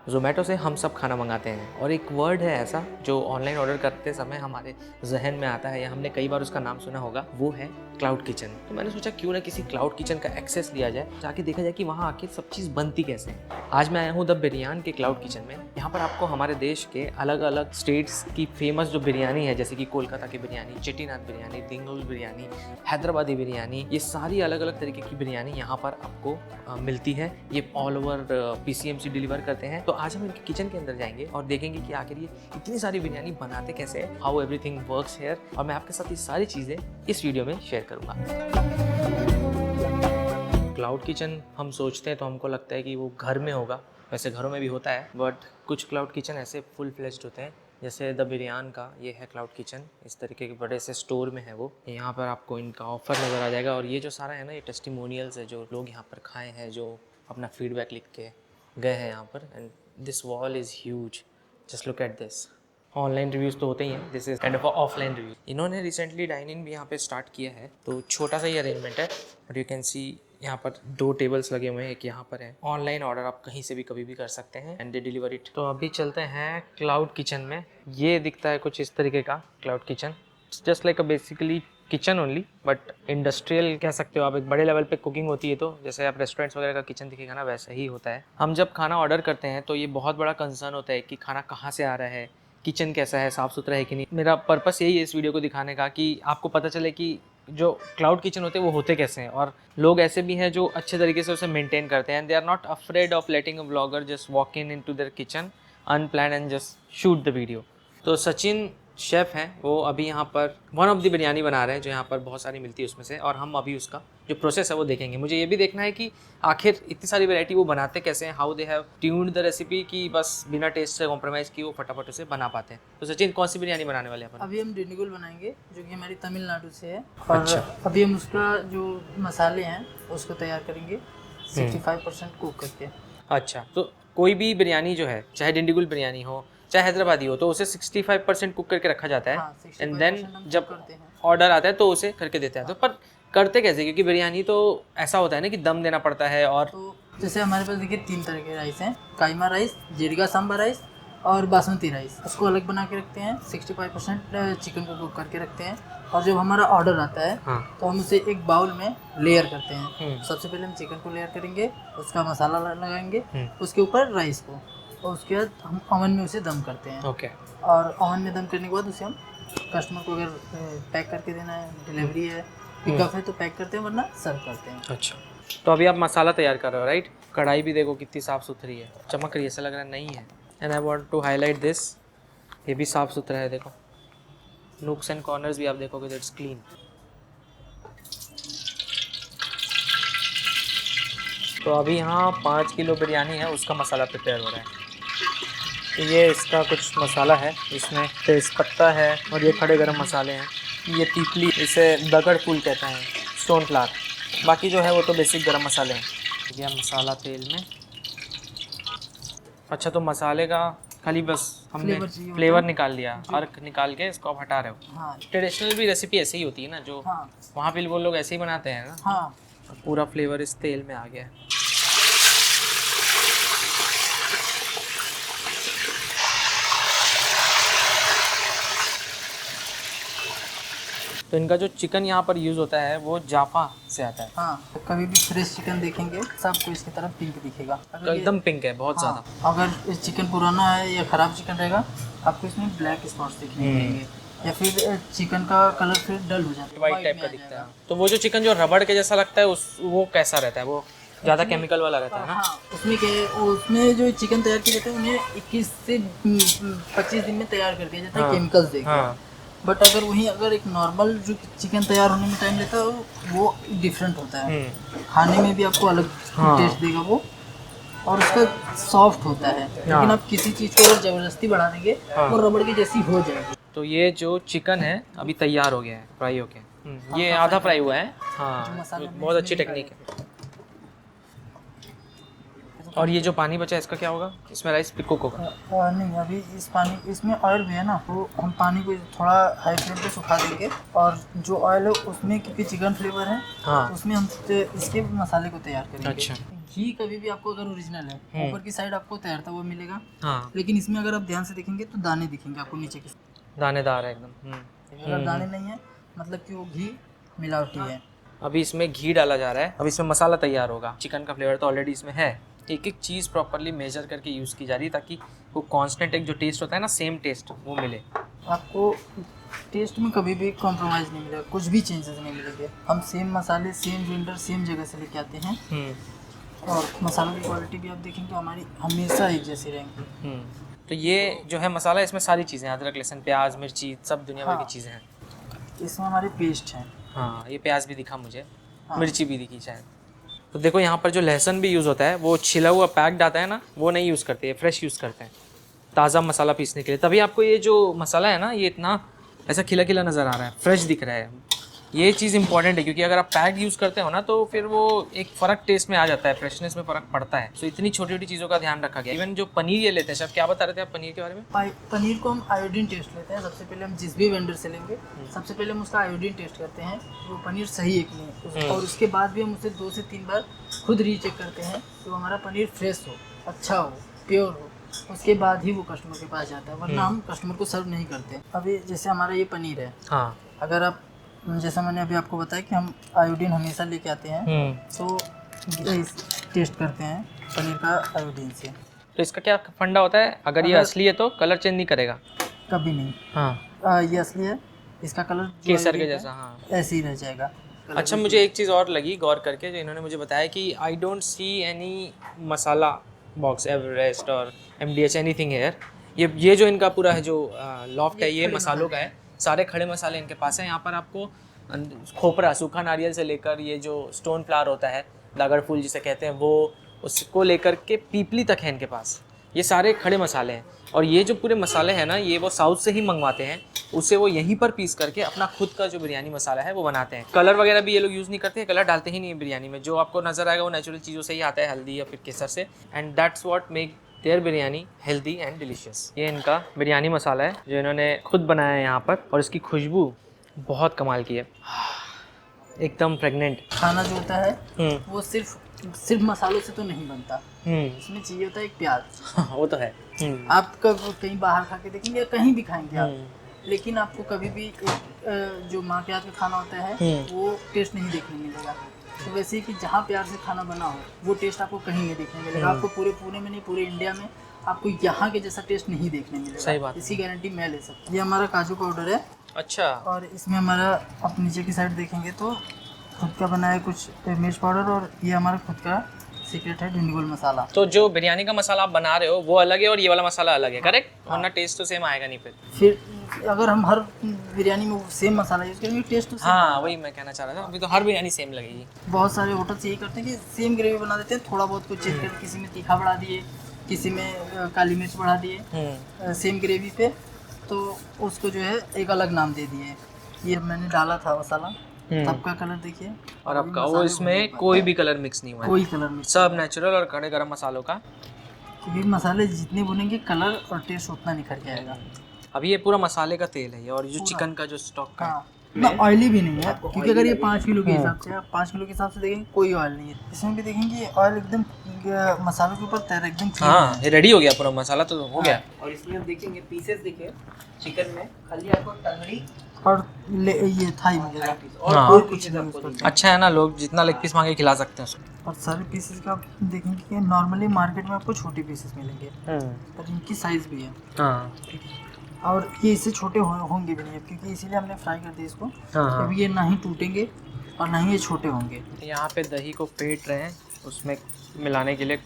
ज़ोमैटो से हम सब खाना मंगाते हैं और एक वर्ड है ऐसा जो ऑनलाइन ऑर्डर करते समय हमारे जहन में आता है या हमने कई बार उसका नाम सुना होगा, वो है क्लाउड किचन। तो मैंने सोचा क्यों ना किसी क्लाउड किचन का एक्सेस लिया जाए, जाके देखा जाए कि वहाँ आके सब चीज़ बनती कैसे है। आज मैं आया हूँ द बिरयान के क्लाउड किचन में। यहाँ पर आपको हमारे देश के अलग अलग स्टेट्स की फेमस जो बिरयानी है, जैसे कि कोलकाता की बिरयानी, चेट्टीनाद बिरयानी, दिंगल बिरयानी, हैदराबादी बिरयानी, ये सारी अलग अलग तरीके की बिरयानी यहाँ पर आपको मिलती है। ये ऑल ओवर PCMC डिलीवर करते हैं। तो आज हम इनके किचन के अंदर जाएंगे और देखेंगे कि आखिर ये इतनी सारी बिरयानी बनाते कैसे हैं, हाउ एवरीथिंग वर्क्स हियर, और मैं आपके साथ ये सारी चीज़ें इस वीडियो में शेयर करूँगा। क्लाउड किचन हम सोचते हैं तो हमको लगता है कि वो घर में होगा, वैसे घरों में भी होता है, बट कुछ क्लाउड किचन ऐसे फुल फ्लेज्ड होते हैं, जैसे द बिरयान का ये है क्लाउड किचन। इस तरीके के बड़े से स्टोर में है वो। यहाँ पर आपको इनका ऑफर नज़र आ जाएगा और ये जो सारा है ना, ये टेस्टिमोनियल्स है जो लोग यहाँ पर खाए हैं, जो अपना फीडबैक लिख के गए हैं यहाँ पर। And this wall is huge, just look at this. Online reviews तो होते ही हैं, this is kind of offline review. इन्होंने रिसेंटली डाइनिंग भी यहाँ पे स्टार्ट किया है, तो छोटा सा ही अरेंजमेंट है, बट यू कैन सी यहाँ पर 2 टेबल्स लगे हुए हैं, एक यहाँ पर है। ऑनलाइन ऑर्डर आप कहीं से भी कभी भी कर सकते हैं एंड दे डिलीवर इट। तो अभी चलते हैं क्लाउड किचन में। ये दिखता है कुछ इस तरीके का cloud kitchen, just like a basically kitchen only, but industrial कह सकते हो आप। एक बड़े लेवल पे कुकिंग होती है, तो जैसे आप रेस्टोरेंट्स वगैरह का किचन दिखेगा ना, वैसा ही होता है। हम जब खाना ऑर्डर करते हैं तो ये बहुत बड़ा कंसर्न होता है कि खाना कहाँ से आ रहा है, किचन कैसा है, साफ़ सुथरा है कि नहीं। मेरा पर्पस यही है इस वीडियो को दिखाने का कि आपको पता चले कि जो क्लाउड किचन होते हैं वो होते कैसे हैं, और लोग ऐसे भी हैं जो अच्छे तरीके से उसे मेंटेन करते हैं। And they are not afraid of letting a vlogger just walk into their kitchen unplanned and just shoot the video. तो सचिन शेफ़ हैं, वो अभी यहाँ पर वन ऑफ द बिरयानी बना रहे हैं जो यहाँ पर बहुत सारी मिलती है उसमें से, और हम अभी उसका जो प्रोसेस है वो देखेंगे। मुझे ये भी देखना है कि आखिर इतनी सारी वैरायटी वो बनाते कैसे हैं, how they have tuned the recipe, कि बस बिना टेस्ट से कॉम्प्रोमाइज़ की वो फटाफट उसे बना पाते हैं। तो सचिन, कौन सी बिरयानी बनाने वाले हैं? अभी हम डिंडिगुल बनाएंगे जो कि हमारी तमिलनाडु से है। और अच्छा। अभी हम उसका जो मसाले हैं उसको तैयार करेंगे 65% कुक करके। अच्छा, तो कोई भी बिरयानी जो है, चाहे डिंडिगुल बिरयानी हो चाहे हैदराबादी हो, तो उसे 65% कुक करके रखा जाता है। हाँ, एंड देन 65% हम जब करते हैं। ऑर्डर आता है तो उसे करके देते हैं। तो पर करते कैसे, क्योंकि बिरयानी तो ऐसा होता है ना कि दम देना पड़ता है। और तो जैसे हमारे पास देखिए 3 तरह के राइस हैं, काइमा राइस, जीरिगा सांभर राइस और बासमती राइस। उसको अलग बना के रखते हैं। 65% चिकन को कुक करके रखते हैं, और जब हमारा ऑर्डर आता है हाँ। तो हम उसे एक बाउल में लेयर करते हैं। सबसे पहले हम चिकन को लेयर करेंगे, उसका मसाला लगाएंगे, उसके ऊपर राइस को, और उसके बाद हम ओवन में उसे दम करते हैं। ओके। और ओवन में दम करने के बाद उसे हम कस्टमर को अगर पैक करके देना है, डिलीवरी है, पिकअप है, तो पैक करते हैं, वरना सर्व करते हैं। अच्छा, तो अभी आप मसाला तैयार कर रहे हो, राइट? कढ़ाई भी देखो कितनी साफ़ सुथरी है, चमक रही है, ऐसा लग रहा है नहीं है। And I want to highlight this, ये भी साफ़ सुथरा है, देखो नूक्स एंड कॉर्नर्स भी आप देखोगे, दैट्स क्लीन। तो अभी यहाँ 5 किलो बिरयानी है, उसका मसाला प्रिपेयर हो रहा है। तो ये इसका कुछ मसाला है, इसमें तेज़पत्ता है और ये खड़े गरम मसाले हैं, ये तीतली, इसे दगड़ फूल कहते हैं, स्टोन फ्लावर। बाकी जो है वो तो बेसिक गरम मसाले हैं। ये मसाला तेल में। अच्छा, तो मसाले का खाली बस हमने फ्लेवर निकाल लिया, अर्क निकाल के इसको आप हटा रहे हो। हाँ, ट्रेडिशनल भी रेसिपी ऐसे ही होती है ना, जो हाँ, वहाँ पे वो लोग ऐसे ही बनाते हैं ना। हाँ। पूरा फ्लेवर इस तेल में आ गया है। तो इनका जो चिकन यहाँ पर यूज़ होता है वो जाफा से आता है। हाँ, कभी भी फ्रेश चिकन देखेंगे सबको इसकी तरफ पिंक दिखेगा। एकदम पिंक है, बहुत ज़्यादा। हाँ, अगर इस चिकन पुराना है या ख़राब चिकन रहेगा, आपको इसमें ब्लैक स्पॉट्स दिखने मिलेंगे, या फिर चिकन का कलर फिर डल हो जाता है, वाइट टाइप का दिखता है। तो वो जो चिकन जो रबड़ के जैसा लगता है, वो कैसा रहता है? वो ज़्यादा केमिकल वाला रहता है ना? हाँ, उसमें जो चिकन तैयार किए जाते हैं उन्हें 21 से 25 दिन में तैयार कर दिया जाता है केमिकल्स देकर। बट अगर एक नॉर्मल जो चिकन तैयार होने में टाइम लेता है वो डिफरेंट होता है, खाने में भी आपको अलग टेस्ट देगा वो, और उसका सॉफ्ट होता है। लेकिन आप किसी चीज़ को अगर ज़बरदस्ती बढ़ा देंगे वो रबड़ की जैसी हो जाएगी। तो ये जो चिकन है अभी तैयार हो गया है, फ्राई हो गया। ये आधा फ्राई हुआ है। हाँ, बहुत अच्छी टेक्निक है। और ये जो पानी बचा है इसका क्या होगा? इसमें राइस कुक होगा? नहीं, अभी इसमें ऑयल भी है ना, तो हम पानी को थोड़ा हाई फ्लेम पे सुखा देंगे, और जो ऑयल है उसमें क्योंकि चिकन फ्लेवर है, हाँ, उसमें हम इसके मसाले को तैयार करेंगे। अच्छा। घी कभी भी आपको अगर ओरिजिनल है ऊपर की साइड आपको तैरता हुआ मिलेगा, हाँ लेकिन इसमें अगर आप ध्यान से देखेंगे तो दाने दिखेंगे आपको नीचे की साइड। दानेदार है एकदम। अगर दाने नहीं है मतलब कि वो घी मिलावटी है। अभी इसमें घी डाला जा रहा है, अब इसमें मसाला तैयार होगा। चिकन का फ्लेवर तो ऑलरेडी इसमें है, एक एक चीज़ प्रॉपरली मेजर करके यूज़ की जा रही है ताकि वो कांस्टेंट एक जो टेस्ट होता है ना, सेम टेस्ट वो मिले। आपको टेस्ट में कभी भी कॉम्प्रोमाइज़ नहीं मिलेगा, कुछ भी चेंजेस नहीं मिलेंगे। हम सेम मसाले सेम वेंडर सेम जगह से लेके आते हैं और मसालों की क्वालिटी भी आप देखेंगे हमारी हमेशा एक जैसी रहेंगी। तो ये जो है मसाला, इसमें सारी चीज़ें, अदरक लहसुन प्याज मिर्ची सब दुनिया भर की चीज़ें हैं। इसमें हमारे पेस्ट हैं। हाँ ये प्याज भी दिखा मुझे, मिर्ची भी दिखी शायद। तो देखो यहाँ पर जो लहसुन भी यूज़ होता है वो छिला हुआ पैक्ड आता है ना, वो नहीं यूज़ करते, ये फ्रेश यूज़ करते हैं ताज़ा मसाला पीसने के लिए। तभी आपको ये जो मसाला है ना, ये इतना ऐसा खिला खिला नज़र आ रहा है, फ्रेश दिख रहा है। ये चीज़ इंपॉर्टेंट है क्योंकि अगर आप पैक्ड यूज़ करते हो ना तो फिर वो एक फ़र्क टेस्ट में आ जाता है, फ्रेशनेस में फ़र्क पड़ता है। सो इतनी छोटी छोटी चीज़ों का ध्यान रखा गया। इवन जो पनीर ये लेते हैं, सब क्या बता रहे थे आप पनीर के बारे में? पनीर को हम आयोडीन टेस्ट लेते हैं। सबसे पहले हम जिस भी वेंडर से लेंगे सबसे पहले हम उसका आयोडीन टेस्ट करते हैं, वो पनीर सही है कि नहीं, और उसके बाद भी हम उसे 2 से 3 बार खुद रीचेक करते हैं तो हमारा पनीर फ्रेश हो, अच्छा हो, प्योर हो, उसके बाद ही वो कस्टमर के पास जाता है, वरना हम कस्टमर को सर्व नहीं करते। अभी जैसे हमारा ये पनीर है, हाँ अगर आप जैसा मैंने अभी आपको बताया कि हम आयोडीन हमेशा लेके आते हैं तो टेस्ट करते हैं पनीर का आयोडीन से। तो इसका क्या फंडा होता है? अगर ये असली है तो कलर चेंज नहीं करेगा? कभी नहीं। हाँ ये असली है, इसका कलर केसर के जैसा, हाँ ऐसे ही रह जाएगा। अच्छा मुझे एक चीज़ और लगी गौर करके, जो इन्होंने मुझे बताया कि I don't see any masala box Everest और MDH एनीथिंग हेयर। ये जो इनका पूरा है जो लॉफ्ट है ये मसालों का है, सारे खड़े मसाले इनके पास हैं। यहाँ पर आपको खोपरा, सूखा नारियल से लेकर ये जो स्टोन फ्लावर होता है, दागड़ फूल जिसे कहते हैं, वो उसको लेकर के पीपली तक है इनके पास। ये सारे खड़े मसाले हैं और ये जो पूरे मसाले हैं ना, ये वो साउथ से ही मंगवाते हैं, उसे वो यहीं पर पीस करके अपना खुद का जो बिरयानी मसाला है वो बनाते हैं। कलर वगैरह भी ये लोग यूज़ नहीं करते हैं, कलर डालते ही नहीं है बिरयानी में। जो आपको नज़र आएगा वो नेचुरल चीज़ों से ही आता है, हल्दी या फिर केसर से, and that's what make their biryani healthy and delicious. ये इनका बिरयानी मसाला है जो इन्होंने खुद बनाया है यहाँ पर, और इसकी खुशबू बहुत कमाल की है, एकदम प्रेग्नेंट। खाना जो होता है वो सिर्फ मसालों से तो नहीं बनता, इसमें चाहिए होता है एक प्याज। वो तो है। आप कहीं बाहर खा के देखेंगे या कहीं भी खाएंगे आप, लेकिन आपको कभी भी जो माँ के हाथ का खाना होता है वो टेस्ट नहीं देखने मिलेगा। तो वैसे ही कि जहाँ प्यार से खाना बना हो वो टेस्ट आपको कहीं नहीं देखने मिलेगा। आपको पूरे पुणे में नहीं, पूरे इंडिया में आपको यहाँ के जैसा टेस्ट नहीं देखने मिलेगा। सही बात। इसकी गारंटी मैं ले सकता हूँ। ये हमारा काजू पाउडर है। अच्छा। और इसमें हमारा आप नीचे की साइड देखेंगे तो खुद का बनाया कुछ मिर्च पाउडर, और ये हमारा खुद का सीक्रेट है डिंडीगुल मसाला। तो जो बिरयानी का मसाला आप बना रहे हो वो अलग है और ये वाला मसाला अलग है, करेक्ट? वरना टेस्ट तो सेम आएगा नहीं फिर अगर हम हर बिरयानी में सेम मसाला यूज़ करेंगे टेस्ट तो हाँ वही मैं कहना चाह रहा था, अभी तो हर बिरयानी सेम लगेगी। बहुत सारे होटल यही करते हैं कि सेम ग्रेवी बना देते हैं, थोड़ा बहुत कुछ चेंज करके, किसी में तीखा बढ़ा दिए, किसी में काली मिर्च बढ़ा दिए सेम ग्रेवी पे, तो उसको जो है एक अलग नाम दे दिए। ये मैंने डाला था मसाला, तब का कलर देखिए, और आपका वो इसमें कोई भी कलर मिक्स नहीं हुआ है, कोई कलर मिक्स, सब नेचुरल और खड़े गरम मसालों का। क्योंकि मसाले जितने भुनेंगे कलर और टेस्ट उतना निखर के आएगा। अभी ये पूरा मसाले का तेल है और जो चिकन का जो स्टॉक का ना ऑयली भी नहीं है, क्योंकि अगर ये 5 किलो के हिसाब से, 5 किलो के हिसाब से देखेंगे कोई ऑयल नहीं है इसमें भी। देखेंगे ऑयल एकदम मसालों के ऊपर तैर एकदम। हाँ ये रेडी हो गया पूरा मसाला तो हो गया। और इसमें आप देखेंगे पीसेस देखिए चिकन में, खाली आपको टंगड़ी और ये थाई मिलेगा और कोई कुछ नहीं। अच्छा है ना, लोग जितना लेग पीस मांगे खिला सकते हैं उसको। और सारे पीसेस का आप देखेंगे कि नॉर्मली मार्केट में आपको छोटे पीसेस मिलेंगे, पर इनकी साइज़ भी है। हाँ और ये इससे छोटे होंगे भी नहीं, क्योंकि इसीलिए हमने फ्राई कर दिया इसको। अभी ये ना ही टूटेंगे और ना ही ये छोटे होंगे। यहाँ पे दही को फेंट रहे हैं उसमें मिलाने के लिए।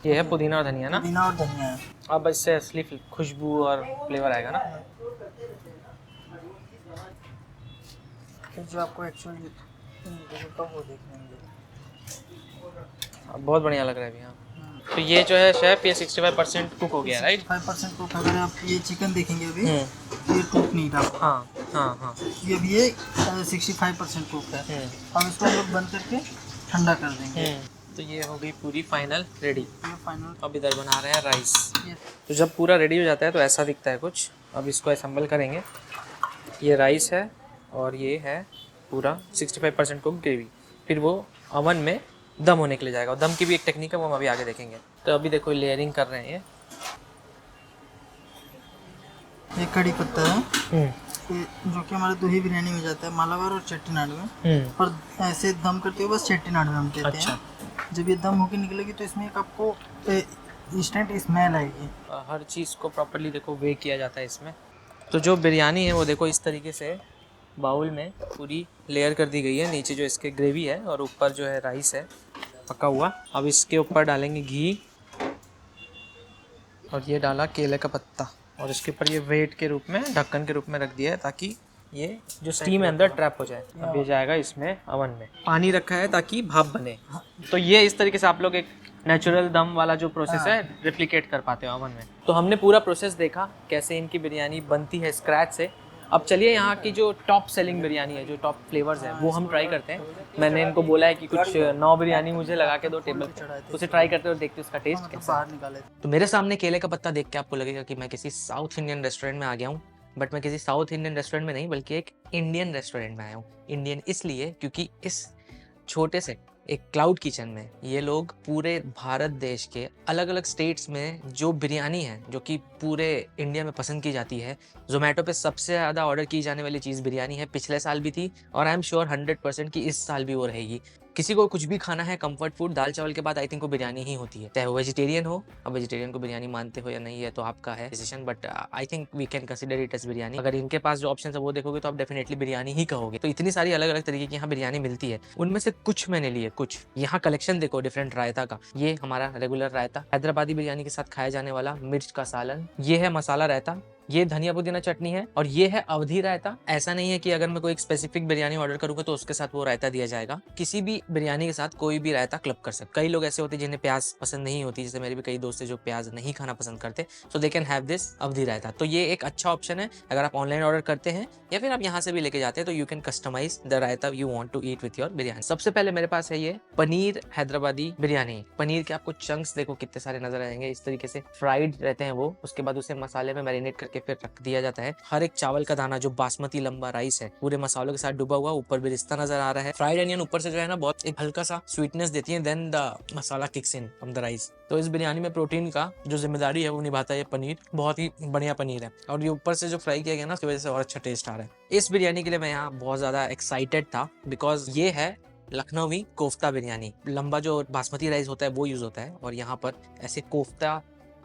ये है पुदीना और धनिया ना? पुदीना और धनिया है। अब इससे असली खुशबू और फ्लेवर आएगा ना। जो आपको एक्चुअली वो देखने मिलेगा। बहुत बढ़िया लग रहा है अभी। हाँ तो ये जो है शेफ, ये 65% कुक हो गया, राइट? 5% कुक। अगर आप ये चिकन देखेंगे अभी ये कुक नहीं था। हाँ ये अभी ये 65% कुक है। अब इसको हम लोग बंद करके ठंडा कर देंगे। तो ये हो गई पूरी फाइनल रेडी। ये फाइनल। अब इधर बना रहे हैं राइस। तो जब पूरा रेडी हो जाता है तो ऐसा दिखता है कुछ। अब इसको असेंबल करेंगे। ये राइस है और ये है पूरा 65% कुक ग्रेवी। फिर वो अवन में दम होने के लिए जाएगा, और दम की भी एक टेक्निक है, वो हम अभी आगे देखेंगे। तो अभी देखो लेयरिंग कर रहे हैं ये कड़ी पत्ता है जो कि हमारे 2 ही बिरयानी में जाता है, मालाबार और चेट्टीनाड में। पर ऐसे दम करते हुए बस चेट्टीनाड में हम देते हैं। जब ये दम होके निकलेगी तो इसमें एक आपको इंस्टेंट स्मेल आएगी। हर चीज़ को प्रॉपर्ली देखो वे किया जाता है इसमें। तो जो बिरयानी है वो देखो इस तरीके से बाउल में पूरी लेयर कर दी गई है। नीचे जो इसके ग्रेवी है और ऊपर जो है राइस है पका हुआ। अब इसके ऊपर डालेंगे घी, और ये डाला केले का पत्ता, और इसके ऊपर ये वेट के रूप में, ढक्कन के रूप में रख दिया है ताकि ये जो स्टीम है अंदर ट्रैप हो जाए। अब ये जाएगा इसमें अवन में। पानी रखा है ताकि भाप बने। तो ये इस तरीके से आप लोग एक नेचुरल दम वाला जो प्रोसेस है रेप्लिकेट कर पाते हो अवन में। तो हमने पूरा प्रोसेस देखा कैसे इनकी बिरयानी बनती है स्क्रैच से। अब चलिए यहाँ की जो टॉप सेलिंग बिरयानी है, जो टॉप फ्लेवर्स हैं, वो हम ट्राई करते हैं। मैंने इनको बोला है कि कुछ 9 बिरयानी मुझे लगा के दो टेबल पे, उसे ट्राई करते हो, देखते उसका टेस्ट कैसा है। तो मेरे सामने केले का पत्ता देख के आपको लगेगा कि मैं किसी साउथ इंडियन रेस्टोरेंट में आ गया हूँ, बट मैं किसी साउथ इंडियन रेस्टोरेंट में नहीं बल्कि एक इंडियन रेस्टोरेंट में आया हूँ। इंडियन इसलिए क्योंकि इस छोटे से एक क्लाउड किचन में ये लोग पूरे भारत देश के अलग अलग स्टेट्स में जो बिरयानी है जो कि पूरे इंडिया में पसंद की जाती है, जोमेटो पे सबसे ज़्यादा ऑर्डर की जाने वाली चीज़ बिरयानी है। पिछले साल भी थी और आई एम श्योर 100% कि इस साल भी वो रहेगी। किसी को कुछ भी खाना है, कंफर्ट फूड दाल चावल के बाद आई थिंक वो बिरयानी ही होती है, चाहे वो वेजिटेरियन हो। अब वेजिटेरियन को बिरयानी मानते हो या नहीं है तो आपका है decision, but I think we can consider it as biryani. अगर इनके पास जो ऑप्शन है वो देखोगे तो आप डेफिनेटली बिरयानी ही कहोगे। तो इतनी सारी अलग अलग तरीके की यहाँ बिरयानी मिलती है, उनमें से कुछ मैंने लिए। कुछ यहाँ कलेक्शन देखो डिफरेंट रायता का। ये हमारा रेगुलर रायता, हैदराबादी बिरयानी के साथ खाया जाने वाला मिर्च का सालन। ये है मसाला रायता, ये धनिया पुदीना चटनी है, और ये है अवधी रायता। ऐसा नहीं है कि अगर मैं कोई एक स्पेसिफिक बिरयानी ऑर्डर करूंगा तो उसके साथ वो रायता दिया जाएगा। किसी भी बिरयानी के साथ कोई भी रायता क्लब कर सकते। कई लोग ऐसे होते हैं जिन्हें प्याज पसंद नहीं होती, जैसे मेरे भी कई दोस्त हैं जो प्याज नहीं खाना पसंद करते, सो दे कैन हैव दिस अवधी रायता। तो ये एक अच्छा ऑप्शन है अगर आप ऑनलाइन ऑर्डर करते हैं या फिर आप यहाँ से भी लेके जाते हैं, तो you can customise the raita you want to eat with your biryani. सबसे पहले मेरे पास है ये पनीर हैदराबादी बिरयानी। पनीर के आपको चंक्स देखो कितने सारे नजर आएंगे, इस तरीके से फ्राइड रहते हैं वो। उसके बाद उसे मसाले में मैरिनेट करके फिर रख दिया जाता है। हर एक चावल का दाना जो बासमती लंबा राइस है पूरे मसालों के साथ डूबा हुआ, ऊपर भी रिश्ता नजर आ रहा है। फ्राइड अनियन ऊपर से जो है ना बहुत एक हल्का सा स्वीटनेस देती है, then the masala kicks in from the rice. तो इस बिरयानी में प्रोटीन का जो जिम्मेदारी है वो निभाता है ये पनीर। बहुत ही बढ़िया पनीर है, और ये ऊपर से जो फ्राई किया गया ना उसकी वजह से और अच्छा टेस्ट आ रहा है। इस बिरयानी के लिए मैं यहाँ बहुत ज्यादा एक्साइटेड था बिकॉज ये है लखनवी कोफ्ता बिरयानी। लंबा जो बासमती राइस होता है वो यूज होता है, और यहाँ पर ऐसे कोफ्ता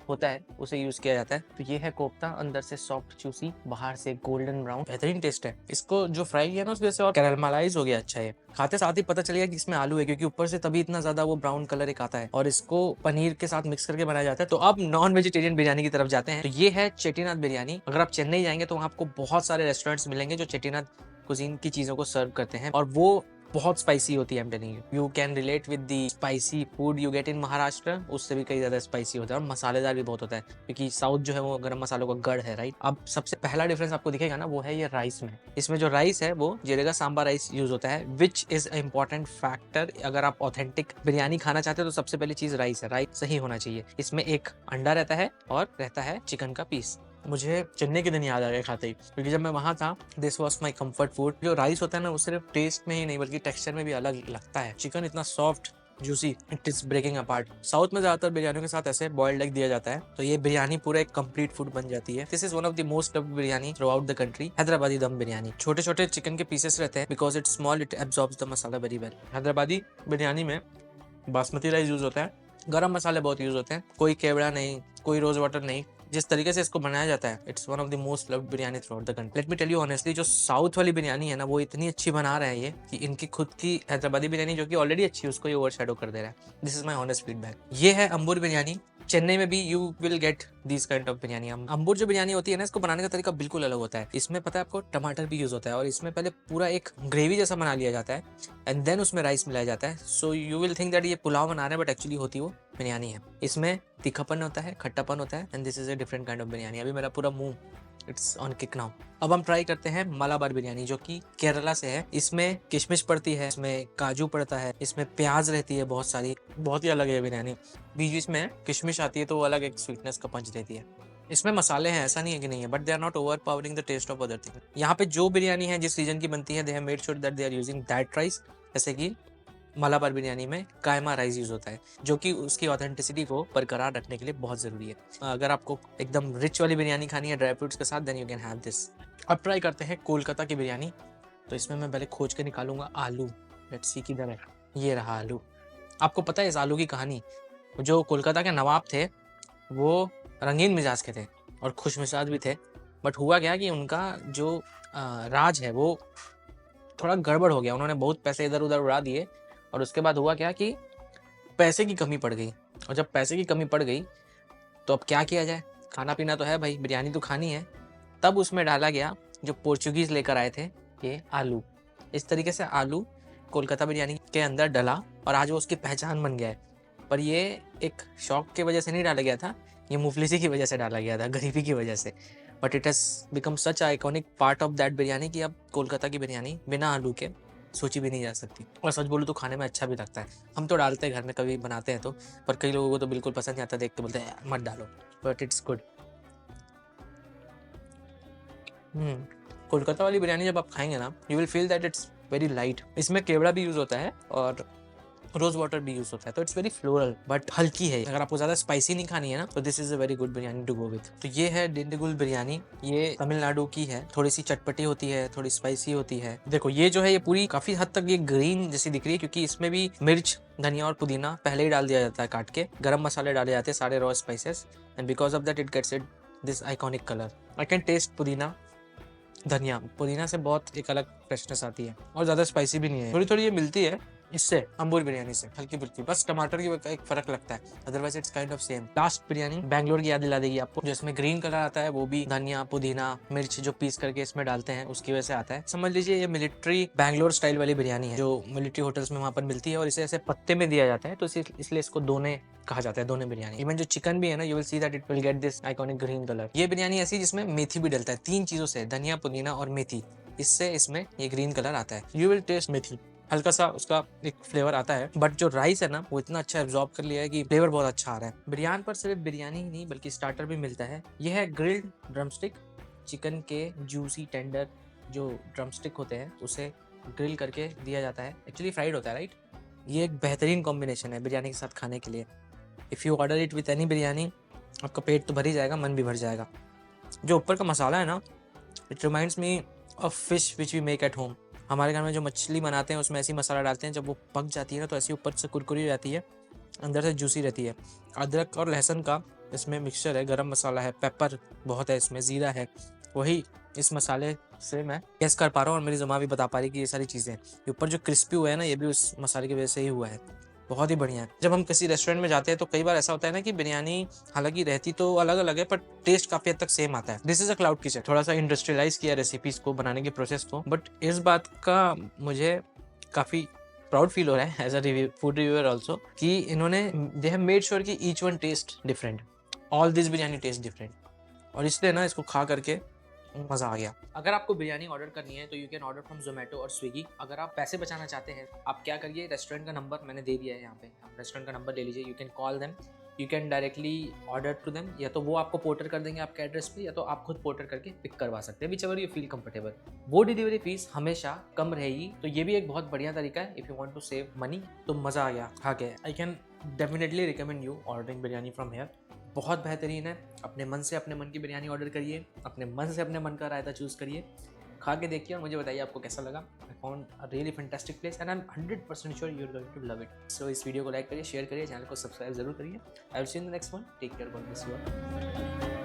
होता है उसे यूज किया जाता है। तो ये है कोफ्ता, अंदर से सॉफ्ट चूसी, बाहर से गोल्डन ब्राउन, बेहतरीन टेस्ट है। इसको जो फ्राई किया ना उसकी वजह से और कैरमलाइज हो गया अच्छा है। खाते साथ ही पता चलेगा कि इसमें आलू है, क्योंकि ऊपर से तभी इतना ज्यादा वो ब्राउन कलर एक आता है, और इसको पनीर के साथ मिक्स करके बनाया जाता है। तो अब नॉन वेजिटेरियन बिरयानी की तरफ जाते हैं। तो ये है चेट्टीनाद बिरयानी। अगर आप चेन्नई जाएंगे तो आपको बहुत सारे रेस्टोरेंट्स मिलेंगे जो चेट्टीनाद कुजीन की चीजों को सर्व करते हैं, और वो बहुत स्पाइसी होती है। I am telling you can relate with the spicy food you get in Maharashtra, उससे भी कई ज्यादा स्पाइसी होता है, और मसालेदार भी बहुत होता है, क्योंकि साउथ जो है वो गरम मसालों का गढ़ है, राइट। अब सबसे पहला डिफरेंस आपको दिखेगा ना वो है ये राइस में। इसमें जो राइस है वो जीरेगा सांबा राइस यूज होता है, which is a important factor. अगर आप ऑथेंटिक बिरयानी खाना चाहते हो तो सबसे पहली चीज राइस है, राइस सही होना चाहिए। इसमें एक अंडा रहता है और रहता है चिकन का पीस। मुझे चेन्नई के दिन याद आ गया खाते ही, क्योंकि जब मैं वहाँ था this was my comfort food. जो राइस होता है ना वो सिर्फ टेस्ट में ही नहीं बल्कि टेक्सचर में भी अलग लगता है। चिकन इतना soft juicy, it is breaking apart. South में ज्यादातर बिरयानियों के साथ ऐसे बॉइल्ड एग दिया जाता है, तो ये बिरयानी पूरा एक कंप्लीट फूड बन जाती है। This is one of the most loved biryani throughout the country, Hyderabadi दम बिरयानी। छोटे छोटे चिकन के पीसेस रहते हैं, because it small it absorbs the masala very well. Hyderabadi biryani में बासमती राइस यूज होता है, गरम मसाले बहुत यूज होते हैं, कोई केवड़ा नहीं, कोई रोज वाटर नहीं। जिस तरीके से इसको बनाया जाता है it's one of the most loved biryani throughout the country. Let me tell you honestly, जो साउथ वाली बिरयानी है ना वो इतनी अच्छी बना रहे हैं ये कि इनकी खुद की हैदराबादी बिरयानी जो कि ऑलरेडी अच्छी है उसको ये ओवरशैडो कर दे रहा है। This is my honest feedback. ये है अंबूर बिरयानी। चेन्नई में भी you will get this kind of biryani. Ambur जो बिरयानी होती है ना इसको बनाने का तरीका बिल्कुल अलग होता है। इसमें पता है आपको टमाटर भी यूज होता है, और इसमें पहले पूरा एक ग्रेवी जैसा बना लिया जाता है एंड देन उसमें राइस मिलाया जाता है। So you will think that ये पुलाव बना रहे हैं, बट एक्चुअली होती वो बिरयानी है। इसमें तीखापन होता है, खट्टापन होता है, and this is a different kind of biryani. अभी मेरा पूरा मुंह इट्स ऑन किक नाउ। अब हम ट्राई करते हैं मालाबार बिरयानी जो कि केरला से है। इसमें किशमिश पड़ती है, इसमें काजू पड़ता है, इसमें प्याज रहती है बहुत सारी, बहुत ही अलग है बिरयानी। बीच बीच में किशमिश आती है तो वो अलग एक स्वीटनेस का पंच देती है। इसमें मसाले हैं, ऐसा नहीं है कि नहीं है, but they are not overpowering the taste of other thing. यहाँ पे जो बिरयानी है जिस रीजन की बनती है, they have made sure that they are using that rice. जैसे कि मलाबार बिरयानी में कायमा राइस यूज होता है, जो कि उसकी ऑथेंटिसिटी को बरकरार रखने के लिए बहुत ज़रूरी है। अगर आपको एकदम रिच वाली बिरयानी खानी है ड्राई फ्रूट्स के साथ, then you can have this. अब ट्राई करते हैं कोलकाता की बिरयानी। तो इसमें मैं पहले खोज के निकालूंगा आलू। लेट्स सी किधर है। ये रहा आलू। आपको पता है इस आलू की कहानी? जो कोलकाता के नवाब थे वो रंगीन मिजाज के थे और खुश मिजाज भी थे, बट हुआ क्या कि उनका जो राज है वो थोड़ा गड़बड़ हो गया। उन्होंने बहुत पैसे इधर उधर उड़ा दिए और उसके बाद हुआ क्या कि पैसे की कमी पड़ गई। और जब पैसे की कमी पड़ गई तो अब क्या किया जाए, खाना पीना तो है भाई, बिरयानी तो खानी है। तब उसमें डाला गया जो पोर्चुगीज़ लेकर आए थे, ये आलू। इस तरीके से आलू कोलकाता बिरयानी के अंदर डला और आज वो उसकी पहचान बन गया है। पर ये एक शौक की वजह से नहीं डाला गया था, ये मुफलिसी की वजह से डाला गया था, गरीबी की वजह से। But it has become such iconic part of that biryani कि अब कोलकाता की बिरयानी बिना आलू के सोची भी नहीं जा सकती। और सच बोलूँ तो खाने में अच्छा भी लगता है। हम तो डालते हैं घर में, कभी बनाते हैं तो, पर कई लोगों को तो बिल्कुल पसंद नहीं आता, देख के बोलते हैं मत डालो, बट इट्स गुड। कोलकाता वाली बिरयानी जब आप खाएंगे ना, you will feel that it's very light. इसमें केवड़ा भी यूज़ होता है और रोज वाटर भी यूज होता है, तो इट्स वेरी फ्लोरल बट हल्की है। अगर आपको ज्यादा स्पाइसी नहीं खानी है ना, तो this is a very good biryani to go with. तो ये है डिंडीगुल बिरयानी। ये तमिलनाडु की है, थोड़ी सी चटपटी होती है, थोड़ी स्पाइसी होती है। देखो ये जो है ये पूरी काफी हद तक ये ग्रीन जैसी दिख रही है, क्योंकि इसमें भी मिर्च, धनिया और पुदीना पहले ही डाल दिया जाता है काट के। गरम मसाले डाले जाते हैं, सारे raw spices, and because of that it gets it this iconic colour. I can taste pudina, dhania. पुदीना से बहुत एक अलग फ्रेशनेस आती है और ज़्यादा स्पाइसी भी नहीं है। थोड़ी थोड़ी ये मिलती है इससे, अंबूर बिरयानी से, हल्की फुल्की, बस टमाटर की एक फर्क लगता है, otherwise it's kind of same. Last biryani Bangalore की याद दिला देगी आपको, जो इसमें ग्रीन कलर आता है वो भी धनिया, पुदीना, मिर्च जो पीस करके इसमें डालते हैं उसकी वजह से आता है। समझ लीजिए ये मिलिट्री बैंगलोर स्टाइल वाली बिरयानी है, जो मिलिट्री होटल्स में वहाँ पर मिलती है, और इसे ऐसे पत्ते में दिया जाता है, तो इसलिए इसको दोने कहा जाता है, दोनों बिरयानी। इवन जो चिकन भी है ना, you will see that it will get this iconic green colour. ये बिरयानी ऐसी जिसमें मेथी भी डलता है, 3 चीजों से, धनिया, पुदीना और मेथी, इससे इसमें ये ग्रीन कलर आता है। यू विल टेस्ट मेथी, हल्का सा उसका एक फ्लेवर आता है, बट जो राइस है ना वो इतना अच्छा एब्जॉर्ब कर लिया है कि फ्लेवर बहुत अच्छा आ रहा है। बिरयानी पर सिर्फ बिरयानी ही नहीं बल्कि स्टार्टर भी मिलता है। यह है ग्रिल्ड ड्रमस्टिक, चिकन के जूसी टेंडर जो ड्रमस्टिक होते हैं उसे ग्रिल करके दिया जाता है, एक्चुअली फ्राइड होता है, राइट। ये एक बेहतरीन कॉम्बिनेशन है बिरयानी के साथ खाने के लिए। If you order it with any biryani, आपका पेट तो भर ही जाएगा, मन भी भर जाएगा। जो ऊपर का मसाला है ना, it reminds me of fish which we make at home. हमारे घर में जो मछली बनाते हैं उसमें ऐसी मसाला डालते हैं, जब वो पक जाती है ना तो ऐसी ऊपर से कुरकुरी हो जाती है, अंदर से जूसी रहती है। अदरक और लहसुन का इसमें मिक्सचर है, गरम मसाला है, पेपर बहुत है इसमें, ज़ीरा है, वही इस मसाले से मैं गेस कर पा रहा हूँ और मेरी ज़ुबान भी बता पा रही कि ये सारी चीज़ें। ये ऊपर जो क्रिस्पी हुआ है ना, ये भी उस मसाले की वजह से ही हुआ है। बहुत ही बढ़िया है। जब हम किसी रेस्टोरेंट में जाते हैं तो कई बार ऐसा होता है ना कि बिरयानी हालांकि रहती तो अलग अलग है, पर टेस्ट काफी हद तक सेम आता है। This is a cloud kitchen, थोड़ा सा इंडस्ट्रियलाइज किया रेसिपीज को, बनाने के प्रोसेस को, बट इस बात का मुझे काफी प्राउड फील हो रहा है as a food reviewer also, कि इन्होंने दे हैव मेड श्योर कि each one taste different, all this biryani taste different, और इसलिए ना इसको खा करके मज़ा आ गया। अगर आपको बिरयानी ऑर्डर करनी है तो you can order from Zomato और स्विगी। अगर आप पैसे बचाना चाहते हैं, आप क्या करिए, रेस्टोरेंट का नंबर मैंने दे दिया है यहाँ पे, आप रेस्टोरेंट का नंबर ले लीजिए, you can call them, you can directly order to them, या तो वो आपको पोर्टर कर देंगे आपके एड्रेस पे, या तो आप खुद पोर्टर करके पिक करवा सकते हैं, which ever you feel comfortable. वो डिलीवरी फीस हमेशा कम रहेगी, तो ये भी एक बहुत बढ़िया तरीका है if you want to save money. तो मज़ा आ गया खा के। I can definitely recommend you ordering biryani from here, बहुत बेहतरीन है। अपने मन से अपने मन की बिरयानी ऑर्डर करिए, अपने मन से अपने मन का रायता चूज़ करिए, खा के देखिए और मुझे बताइए आपको कैसा लगा। I found a really fantastic place and I am 100% sure you are going to love it. So इस वीडियो को लाइक करिए, शेयर करिए, चैनल को सब्सक्राइब जरूर करिए। I will see you in the next one. Take care, God bless you.